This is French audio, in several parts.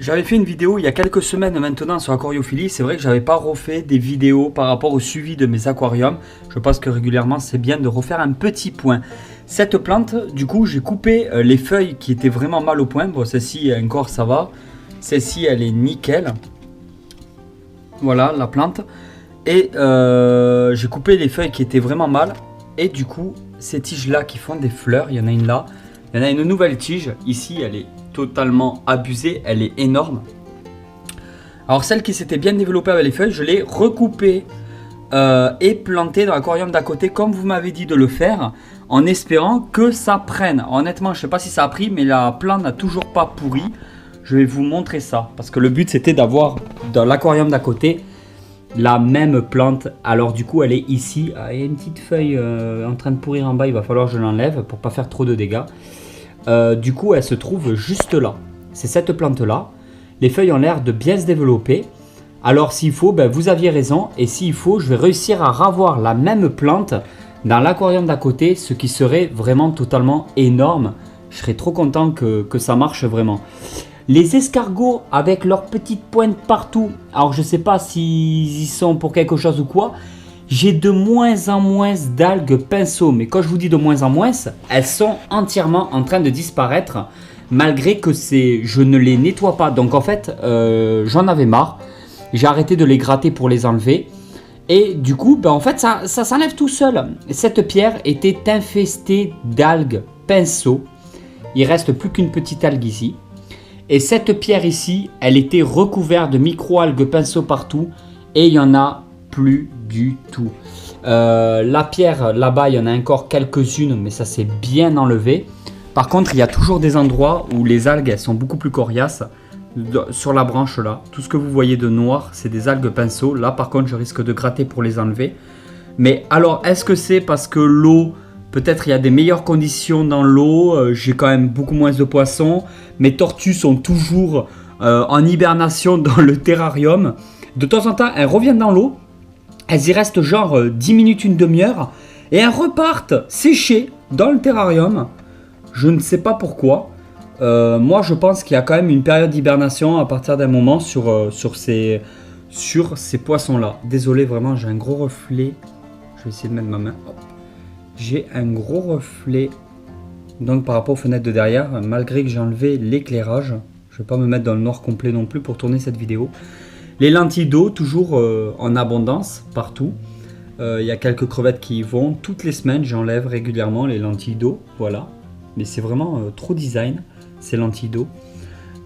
J'avais fait une vidéo il y a quelques semaines maintenant sur aquariophilie. C'est vrai que j'avais pas refait des vidéos par rapport au suivi de mes aquariums. Je pense que régulièrement c'est bien de refaire un petit point. Cette plante, du coup, j'ai coupé les feuilles qui étaient vraiment mal au point. Bon, celle-ci encore ça va. Celle-ci elle est nickel. Voilà la plante. Et j'ai coupé les feuilles qui étaient vraiment mal. Et du coup, ces tiges là qui font des fleurs, il y en a une là. Il y en a une nouvelle tige. Ici, elle est totalement abusée, elle est énorme. Alors celle qui s'était bien développée avec les feuilles, je l'ai recoupée et plantée dans l'aquarium d'à côté comme vous m'avez dit de le faire, en espérant que ça prenne. Honnêtement, je ne sais pas si ça a pris, mais la plante n'a toujours pas pourri. Je vais vous montrer ça, parce que le but c'était d'avoir dans l'aquarium d'à côté la même plante. Alors du coup elle est ici. Il y a une petite feuille en train de pourrir en bas, il va falloir que je l'enlève pour pas faire trop de dégâts. Du coup elle se trouve juste là, c'est cette plante là. Les feuilles ont l'air de bien se développer. Alors s'il faut, vous aviez raison, et s'il faut je vais réussir à ravoir la même plante dans l'aquarium d'à côté, ce qui serait vraiment totalement énorme. Je serais trop content que ça marche vraiment. Les escargots avec leurs petites pointes partout, alors je sais pas s'ils y sont pour quelque chose ou quoi. J'ai de moins en moins d'algues pinceau, mais quand je vous dis de moins en moins, elles sont entièrement en train de disparaître, malgré que je ne les nettoie pas. Donc en fait, j'en avais marre, j'ai arrêté de les gratter pour les enlever, et du coup, en fait, ça s'enlève tout seul. Cette pierre était infestée d'algues pinceau, il reste plus qu'une petite algue ici. Et cette pierre ici, elle était recouverte de micro-algues pinceau partout, et il y en a plus du tout. La pierre là-bas, il y en a encore quelques-unes, mais ça s'est bien enlevé. Par contre, il y a toujours des endroits où les algues elles sont beaucoup plus coriaces. Sur la branche là, tout ce que vous voyez de noir, c'est des algues pinceau. Là, par contre, je risque de gratter pour les enlever. Mais alors, est-ce que c'est parce que l'eau, peut-être il y a des meilleures conditions dans l'eau, j'ai quand même beaucoup moins de poissons. Mes tortues sont toujours en hibernation dans le terrarium. De temps en temps, elles reviennent dans l'eau. Elles y restent genre 10 minutes, une demi-heure. Et elles repartent sécher dans le terrarium. Je ne sais pas pourquoi. Moi, je pense qu'il y a quand même une période d'hibernation à partir d'un moment sur ces poissons-là. Désolé, vraiment, j'ai un gros reflet. Je vais essayer de mettre ma main. Hop. J'ai un gros reflet. Donc par rapport aux fenêtres de derrière, malgré que j'ai enlevé l'éclairage. Je ne vais pas me mettre dans le noir complet non plus pour tourner cette vidéo. Les lentilles d'eau, toujours en abondance, partout. Il y a quelques crevettes qui y vont. Toutes les semaines, j'enlève régulièrement les lentilles d'eau. Voilà. Mais c'est vraiment trop design, ces lentilles d'eau.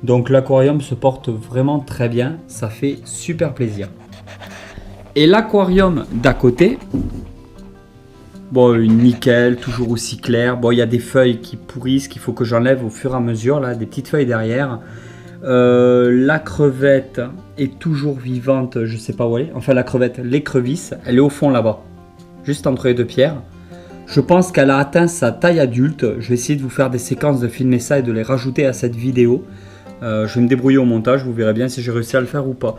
Donc l'aquarium se porte vraiment très bien. Ça fait super plaisir. Et l'aquarium d'à côté, bon, nickel, toujours aussi clair. Bon, il y a des feuilles qui pourrissent qu'il faut que j'enlève au fur et à mesure. Là, des petites feuilles derrière. La crevette est toujours vivante, je sais pas où elle est. Enfin la crevette, l'écrevisse, elle est au fond là-bas, juste entre les deux pierres. Je pense qu'elle a atteint sa taille adulte. Je vais essayer de vous faire des séquences de filmer ça et de les rajouter à cette vidéo. Je vais me débrouiller au montage, vous verrez bien si j'ai réussi à le faire ou pas.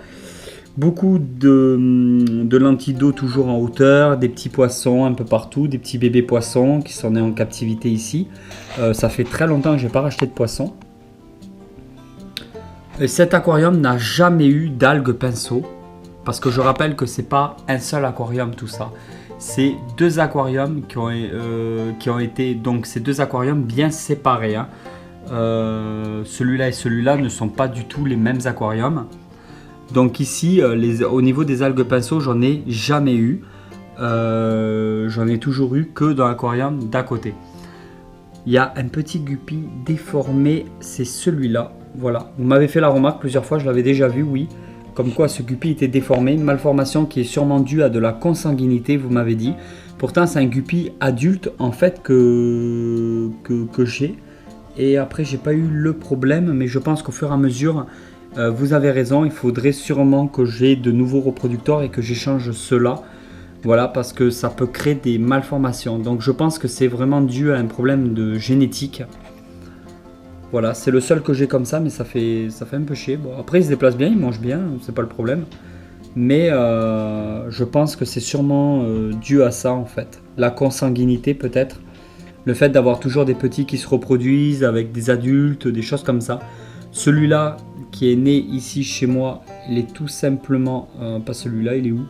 Beaucoup de lentilles d'eau toujours en hauteur, des petits poissons un peu partout, des petits bébés poissons qui sont nés en captivité ici. Ça fait très longtemps que je n'ai pas racheté de poissons. Et cet aquarium n'a jamais eu d'algues pinceau, parce que je rappelle que c'est pas un seul aquarium tout ça. C'est deux aquariums qui ont été, donc ces deux aquariums bien séparés. Hein. Celui-là et celui-là ne sont pas du tout les mêmes aquariums. Donc ici, au niveau des algues pinceau, j'en ai jamais eu. J'en ai toujours eu que dans l'aquarium d'à côté. Il y a un petit guppy déformé, c'est celui-là. Voilà, vous m'avez fait la remarque plusieurs fois, je l'avais déjà vu, oui. Comme quoi ce guppy était déformé, une malformation qui est sûrement due à de la consanguinité, vous m'avez dit. Pourtant c'est un guppy adulte en fait que j'ai. Et après j'ai pas eu le problème, mais je pense qu'au fur et à mesure, vous avez raison, il faudrait sûrement que j'ai de nouveaux reproducteurs et que j'échange ceux-là. Voilà, parce que ça peut créer des malformations. Donc je pense que c'est vraiment dû à un problème de génétique. Voilà, c'est le seul que j'ai comme ça, mais ça fait un peu chier. Bon, après, il se déplace bien, il mange bien, c'est pas le problème. Mais je pense que c'est sûrement dû à ça, en fait. La consanguinité, peut-être. Le fait d'avoir toujours des petits qui se reproduisent avec des adultes, des choses comme ça. Celui-là qui est né ici chez moi, il est tout simplement, pas celui-là, il est où?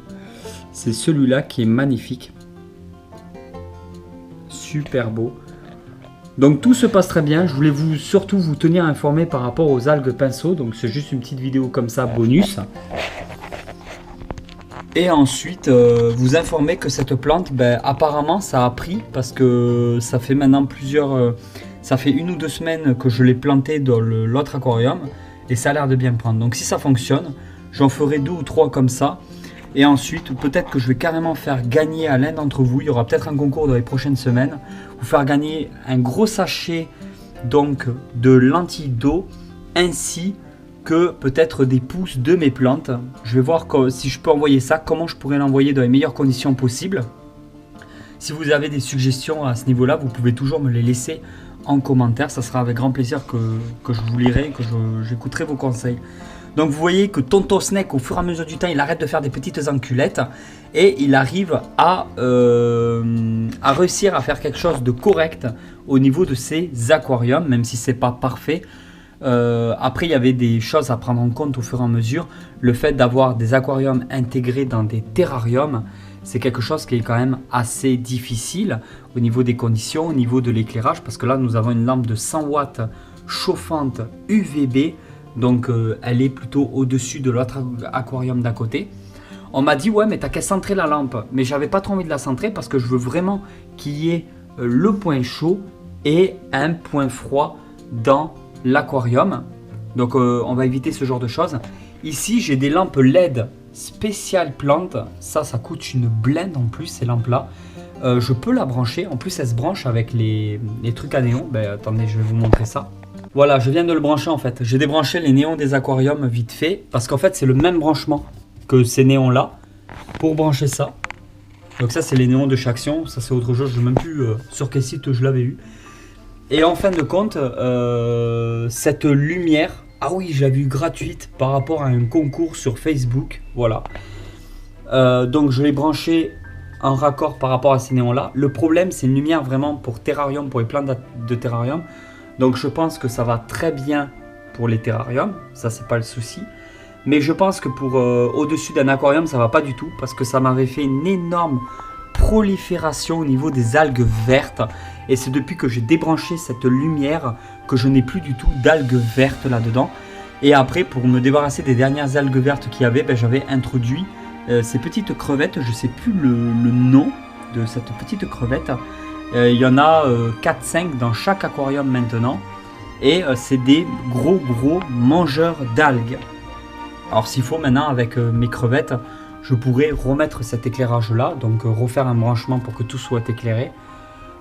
C'est celui-là qui est magnifique. Super beau. Donc tout se passe très bien. Je voulais surtout vous tenir informé par rapport aux algues pinceau. Donc c'est juste une petite vidéo comme ça, bonus. Et ensuite, vous informer que cette plante, apparemment ça a pris parce que ça fait maintenant ça fait 1 ou 2 semaines que je l'ai planté dans l'autre aquarium et ça a l'air de bien prendre. Donc si ça fonctionne, j'en ferai 2 ou 3 comme ça. Et ensuite, peut-être que je vais carrément faire gagner à l'un d'entre vous, il y aura peut-être un concours dans les prochaines semaines, vous faire gagner un gros sachet donc de lentilles d'eau ainsi que peut-être des pousses de mes plantes. Je vais voir si je peux envoyer ça, comment je pourrais l'envoyer dans les meilleures conditions possibles. Si vous avez des suggestions à ce niveau-là, vous pouvez toujours me les laisser en commentaire. Ça sera avec grand plaisir que je vous lirai, que j'écouterai vos conseils. Donc vous voyez que Tonton Snake, au fur et à mesure du temps, il arrête de faire des petites enculettes et il arrive à réussir à faire quelque chose de correct au niveau de ses aquariums, même si c'est pas parfait. Après, il y avait des choses à prendre en compte au fur et à mesure. Le fait d'avoir des aquariums intégrés dans des terrariums, c'est quelque chose qui est quand même assez difficile au niveau des conditions, au niveau de l'éclairage, parce que là, nous avons une lampe de 100 watts chauffante UVB. Donc elle est plutôt au-dessus de l'autre aquarium d'à côté. On m'a dit ouais mais t'as qu'à centrer la lampe. Mais j'avais pas trop envie de la centrer parce que je veux vraiment qu'il y ait le point chaud et un point froid dans l'aquarium. Donc on va éviter ce genre de choses. Ici j'ai des lampes LED spéciales plantes. Ça coûte une blinde en plus ces lampes là. Je peux la brancher. En plus elle se branche avec les trucs à néon. Attendez, je vais vous montrer ça. Voilà, je viens de le brancher en fait. J'ai débranché les néons des aquariums vite fait. Parce qu'en fait, c'est le même branchement que ces néons-là. Pour brancher ça. Donc ça, c'est les néons de Chaction. Ça, c'est autre chose. Je ne sais même plus sur quel site je l'avais eu. Et en fin de compte, cette lumière... Ah oui, je l'avais eu gratuite par rapport à un concours sur Facebook. Voilà. Donc je l'ai branché en raccord par rapport à ces néons-là. Le problème, c'est une lumière vraiment pour terrarium, pour les plantes de terrarium. Donc je pense que ça va très bien pour les terrariums, ça c'est pas le souci. Mais je pense que pour au-dessus d'un aquarium, ça va pas du tout parce que ça m'avait fait une énorme prolifération au niveau des algues vertes. Et c'est depuis que j'ai débranché cette lumière que je n'ai plus du tout d'algues vertes là-dedans. Et après, pour me débarrasser des dernières algues vertes qu'il y avait, j'avais introduit ces petites crevettes. Je sais plus le nom de cette petite crevette. Il y en a 4-5 dans chaque aquarium maintenant. Et c'est des gros mangeurs d'algues. Alors s'il faut maintenant avec mes crevettes, je pourrais remettre cet éclairage là. Donc refaire un branchement pour que tout soit éclairé.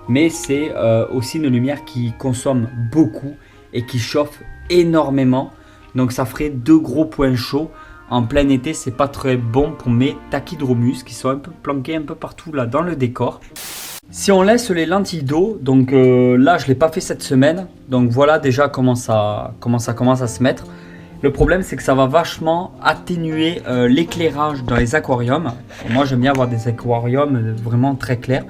Mais c'est aussi une lumière qui consomme beaucoup et qui chauffe énormément. Donc ça ferait 2 gros points chauds. En plein été, c'est pas très bon pour mes tachydromus qui sont un peu planqués un peu partout là dans le décor. Si on laisse les lentilles d'eau, donc là je ne l'ai pas fait cette semaine, donc voilà déjà comment ça commence à se mettre. Le problème c'est que ça va vachement atténuer l'éclairage dans les aquariums. Et moi j'aime bien avoir des aquariums vraiment très clairs.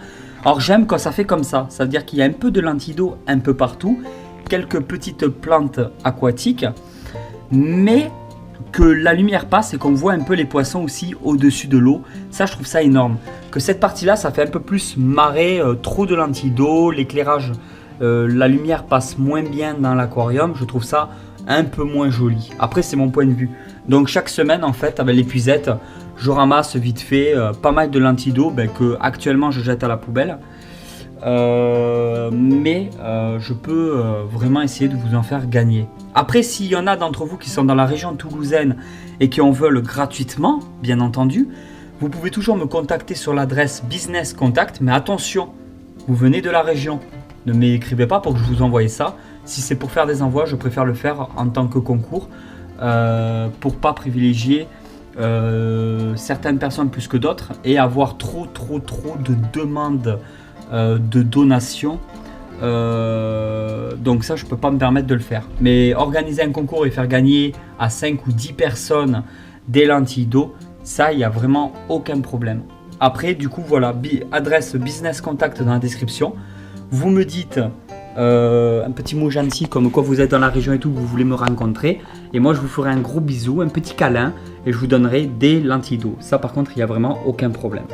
Alors j'aime quand ça fait comme ça veut dire qu'il y a un peu de lentilles d'eau un peu partout, quelques petites plantes aquatiques, mais que la lumière passe et qu'on voit un peu les poissons aussi au-dessus de l'eau. Ça, je trouve ça énorme. Que cette partie-là, ça fait un peu plus marée, trop de lentilles d'eau, l'éclairage, la lumière passe moins bien dans l'aquarium. Je trouve ça un peu moins joli. Après, c'est mon point de vue. Donc, chaque semaine, en fait, avec l'épuisette, je ramasse vite fait pas mal de lentilles d'eau que actuellement je jette à la poubelle. Mais je peux vraiment essayer de vous en faire gagner. Après, s'il y en a d'entre vous qui sont dans la région toulousaine et qui en veulent gratuitement, bien entendu, vous pouvez toujours me contacter sur l'adresse Business Contact. Mais attention, vous venez de la région, ne m'écrivez pas pour que je vous envoie ça. Si c'est pour faire des envois, je préfère le faire en tant que concours pour pas privilégier certaines personnes plus que d'autres et avoir trop de demandes de donations. Donc ça je peux pas me permettre de le faire, mais organiser un concours et faire gagner à 5 ou 10 personnes des lentilles d'eau, ça il n'y a vraiment aucun problème. Après du coup voilà, adresse Business Contact dans la description, vous me dites un petit mot gentil comme quoi vous êtes dans la région et tout, vous voulez me rencontrer. Et moi je vous ferai un gros bisou, un petit câlin et je vous donnerai des lentilles d'eau. Ça par contre il n'y a vraiment aucun problème.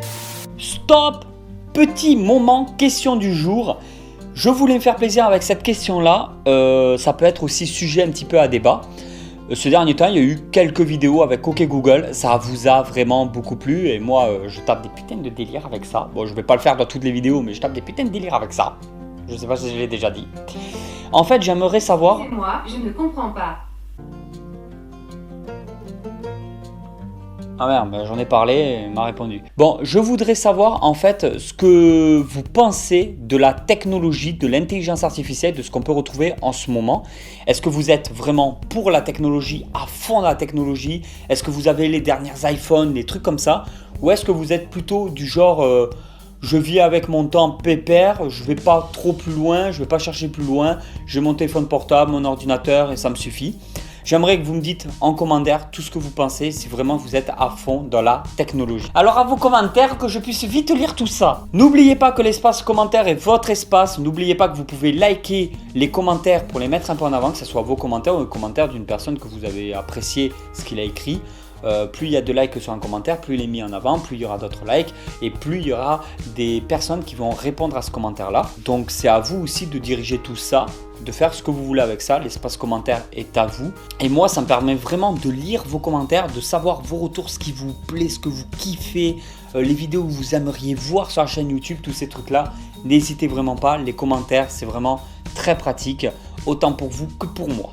Stop! Petit moment question du jour. Je voulais me faire plaisir avec cette question-là. Ça peut être aussi sujet un petit peu à débat. Ce dernier temps, il y a eu quelques vidéos avec OK Google. Ça vous a vraiment beaucoup plu. Et moi, je tape des putains de délires avec ça. Bon, je vais pas le faire dans toutes les vidéos, mais je tape des putains de délires avec ça. Je sais pas si je l'ai déjà dit. En fait, j'aimerais savoir... Moi, je ne comprends pas. Ah merde, j'en ai parlé, il m'a répondu. Bon, je voudrais savoir en fait ce que vous pensez de la technologie, de l'intelligence artificielle, de ce qu'on peut retrouver en ce moment. Est-ce que vous êtes vraiment pour la technologie, à fond dans la technologie? Est-ce que vous avez les derniers iPhones, les trucs comme ça? Ou est-ce que vous êtes plutôt du genre je vis avec mon temps pépère, je vais pas trop plus loin, je vais pas chercher plus loin, j'ai mon téléphone portable, mon ordinateur et ça me suffit? J'aimerais que vous me dites en commentaire tout ce que vous pensez, si vraiment vous êtes à fond dans la technologie. Alors à vos commentaires, que je puisse vite lire tout ça. N'oubliez pas que l'espace commentaire est votre espace. N'oubliez pas que vous pouvez liker les commentaires pour les mettre un peu en avant, que ce soit vos commentaires ou les commentaires d'une personne que vous avez apprécié ce qu'il a écrit. Plus il y a de likes sur un commentaire, plus il est mis en avant, plus il y aura d'autres likes et plus il y aura des personnes qui vont répondre à ce commentaire-là. Donc c'est à vous aussi de diriger tout ça, de faire ce que vous voulez avec ça. L'espace commentaire est à vous. Et moi, ça me permet vraiment de lire vos commentaires, de savoir vos retours, ce qui vous plaît, ce que vous kiffez, les vidéos que vous aimeriez voir sur la chaîne YouTube, tous ces trucs-là. N'hésitez vraiment pas, les commentaires, c'est vraiment très pratique, autant pour vous que pour moi.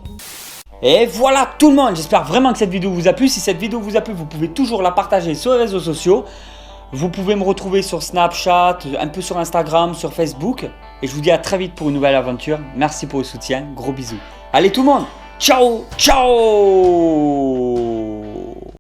Et voilà tout le monde, j'espère vraiment que cette vidéo vous a plu. Si cette vidéo vous a plu, vous pouvez toujours la partager sur les réseaux sociaux. Vous pouvez me retrouver sur Snapchat, un peu sur Instagram, sur Facebook. Et je vous dis à très vite pour une nouvelle aventure. Merci pour le soutien, gros bisous. Allez tout le monde, ciao, ciao!